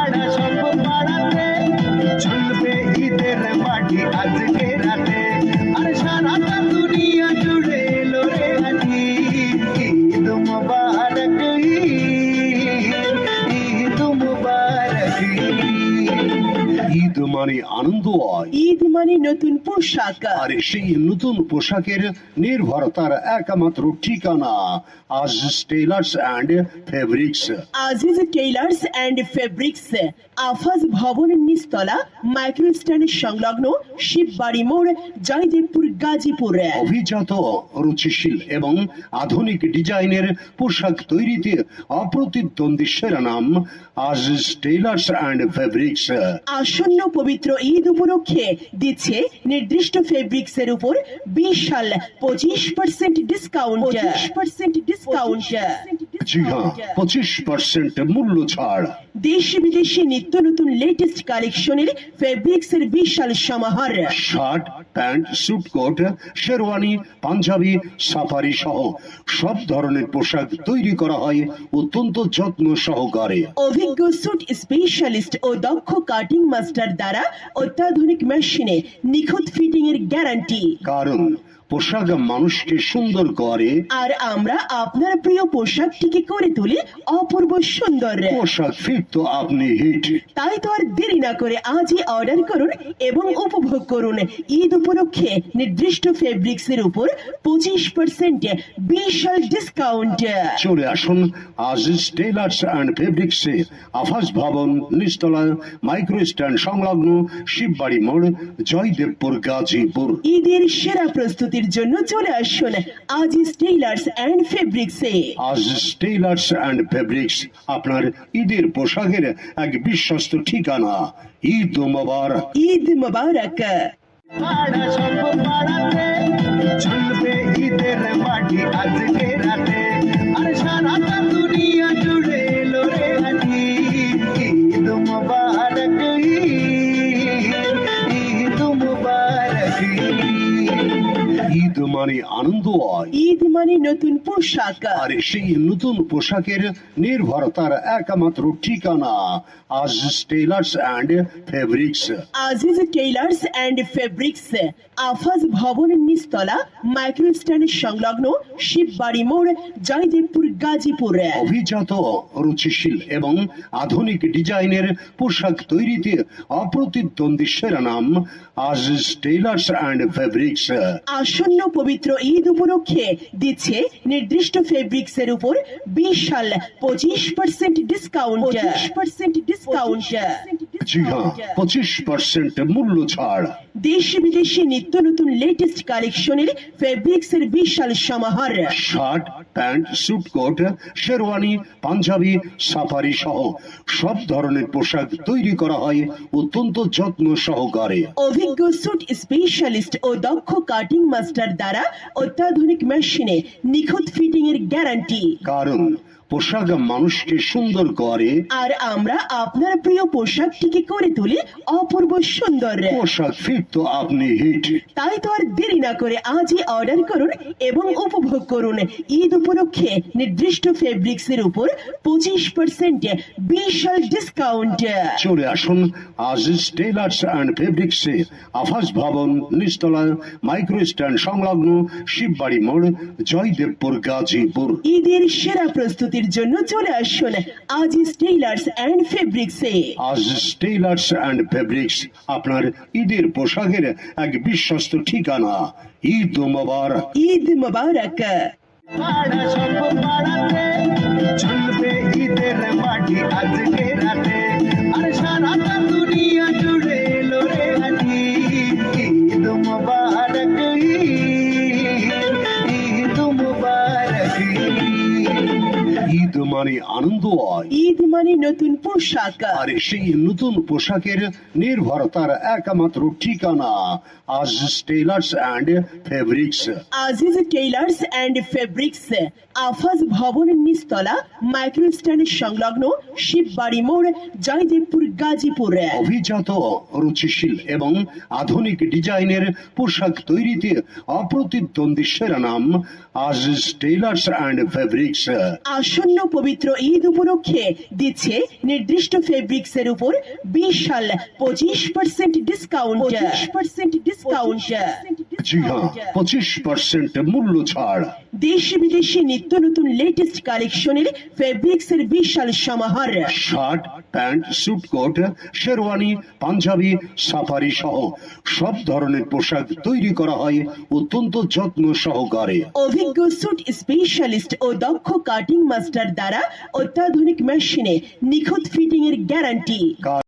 পাড়া সব পাড়াতে চলবে ঈদের মাটি আজকে রাতে আর সারাটা দুনিয়া জুড়ে এলো রে আজি ঈদ মুবারক ঈদ মুবারক ঈদ মানে আনন্দ হয়, ঈদ মানে নতুন পোশাক, আর সেই নতুন পোশাকের নির্ভরতার একমাত্র ঠিকানা Aziz tailors and fabrics. Aziz tailors and fabrics, Afaz ভবনের নিচতলা, মাইক্রো স্ট্যান্ড সংলগ্ন, শিববাড়ি মোড়, জয়দেবপুর, গাজীপুর। অভিজাত, রুচিশীল এবং আধুনিক ডিজাইনের পোশাক তৈরিতে অপ্রতিদ্বন্দ্বী সেরা নাম আজিজ টেইলার্স অ্যান্ড ফেব্রিক্স। আসন্ন পবিত্র ঈদ উপলক্ষে দিচ্ছে নির্দিষ্ট ফেব্রিক্সের উপর বিশাল 25% ডিসকাউন্ট। জি হ্যাঁ, 25% মূল্য ছাড়। দেশ বিদেশি নিত্য নতুন লেটেস্ট কালেকশনের ফেব্রিক্সের বিশাল সমাহার। Shirt, pant, suit coat, sherwani, punjabi, safari সহ সব ধরনের পোশাক তৈরি করা হয় অত্যন্ত যত্ন সহকারে। অভিজ্ঞ স্যুট স্পেশালিস্ট ও দক্ষ কাটিং মাস্টার দ্বারা অত্যাধুনিক মেশিনে নিখুঁত ফিটিং এর গ্যারান্টি। কারণ পোশাক মানুষকে সুন্দর করে, আর আমরা আপনার প্রিয় পোশাকটিকে করে তুলি অপূর্ব সুন্দর। পোশাক ফিট তো আপনি হিট। তাই তো আর দেরি না করে আজই অর্ডার করুন এবং উপভোগ করুন ঈদ উপলক্ষে নির্দিষ্ট ফেব্রিক্সের উপর 25% বিশাল ডিসকাউন্ট। চলে আসুন আজিজ টেইলার্স অ্যান্ড ফেব্রিক্সে, আফাজ ভবন, নিচতলা, মাইক্রো স্ট্যান্ড সংলগ্ন, শিববাড়ি মোড়, জয়দেবপুর, গাজীপুর। ঈদের সেরা প্রস্তুতির জন্য চলে আসুন আজিজ টেইলার্স অ্যান্ড ফেব্রিক্সে। আজিজ টেইলার্স অ্যান্ড ফেব্রিক্স আপনার ঈদের পোশাকের এক বিশ্বস্ত ঠিকানা। ঈদ মোবারক। ঈদ মোবারক। পাড়া সব পাড়াতে চলবে ঈদের মাটি আজকে রাতে আর সারাটা দুনিয়া জুড়ে এলো রে আজি ঈদ মুবারক ঈদ মুবারক। ঈদ মানে আনন্দ হয়, ঈদ মানে নতুন পোশাক, আর সেই নতুন পোশাকের নির্ভরতার একমাত্র ঠিকানা Aziz tailors and fabrics. Aziz tailors and fabrics, Afaz ভবনের নিচতলা, মাইক্রো স্ট্যান্ড সংলগ্ন, শিববাড়ি মোড়, জয়দেবপুর, গাজীপুর। অভিজাত, রুচিশীল এবং আধুনিক ডিজাইনের পোশাক তৈরিতে অপ্রতিদ্বন্দ্বী সেরা নাম আজিজ টেইলার্স অ্যান্ড ফেব্রিক্স। আসন্ন পবিত্র ঈদ উপলক্ষে দিচ্ছে নির্দিষ্ট ফেব্রিক্সের উপর বিশাল 25% ডিসকাউন্ট। জি হ্যাঁ, 25% মূল্য ছাড়। দেশ বিদেশি নিত্য নতুন লেটেস্ট কালেকশনের ফেব্রিক্সের বিশাল সমাহার। Shirt, pant, suit coat, sherwani, punjabi, safari সহ সব ধরনের পোশাক তৈরি করা হয় অত্যন্ত যত্ন সহকারে। অভিজ্ঞ স্যুট স্পেশালিস্ট ও দক্ষ কাটিং মাস্টার দ্বারা অত্যাধুনিক মেশিনে নিখুঁত ফিটিং এর গ্যারান্টি। কারণ পোশাক মানুষকে সুন্দর করে, আর আমরা আপনার প্রিয় পোশাকটিকে করে তুলি অপূর্ব সুন্দর। পোশাক ফিট তো আপনি হিট। তাই তো আর দেরি না করে আজই অর্ডার করুন এবং উপভোগ করুন ঈদ উপলক্ষে নির্দিষ্ট ফেব্রিক্সের উপর 25% বিশাল ডিসকাউন্ট। চলে আসুন আজিজ টেইলার্স অ্যান্ড ফেব্রিক্সে, আফাজ ভবন, নিচতলা, মাইক্রো স্ট্যান্ড সংলগ্ন, শিববাড়ি মোড়, জয়দেবপুর, গাজীপুর। ঈদের সেরা প্রস্তুতির জন্য চলে আসুন আজিজ টেইলার্স অ্যান্ড ফেব্রিক্সে। আজিজ টেইলার্স অ্যান্ড ফেব্রিক্স আপনার ঈদের পোশাকের এক বিশ্বস্ত ঠিকানা। ঈদ মোবারক। ঈদ মোবারক। পাড়া সব পাড়াতে চলবে ঈদের মাটি আজকে রাতে আর সারাটা দুনিয়া জুড়ে এলো রে আজি ঈদ মুবারক ঈদ মুবারক। ঈদ মানে আনন্দ হয়, ঈদ মানে নতুন পোশাক, আর সেই নতুন পোশাকের নির্ভরতার একমাত্র ঠিকানা Aziz tailors and fabrics. Aziz tailors and fabrics, Afaz ভবনের নিচতলা, মাইক্রো স্ট্যান্ড সংলগ্ন, শিববাড়ি মোড়, জয়দেবপুর, গাজীপুর। অভিজাত, রুচিশীল এবং আধুনিক ডিজাইনের পোশাক তৈরিতে অপ্রতিদ্বন্দ্বী সেরা নাম আজিজ টেইলার্স অ্যান্ড ফেব্রিক্স। আসন্ন পবিত্র ঈদ উপলক্ষে দিচ্ছে নির্দিষ্ট ফেব্রিক্স এর উপর বিশাল 25% ডিসকাউন্ট 25% ডিসকাউন্ট জি হ্যাঁ 25% মূল্য ছাড়। দেশি বিদেশি নিত্য নতুন লেটেস্ট কালেকশনের ফেব্রিক্স এর বিশাল সমাহার, shirt, pant, suit coat, sherwani, punjabi, safari সহ সব ধরনের পোশাক তৈরি করা হয় অত্যন্ত যত্ন সহকারে। অভিজ্ঞ স্যুট স্পেশালিস্ট ও দক্ষ কাটিং মাস্টার দ্বারা অত্যাধুনিক মেশিনে নিখুঁত ফিটিং এর গ্যারান্টি।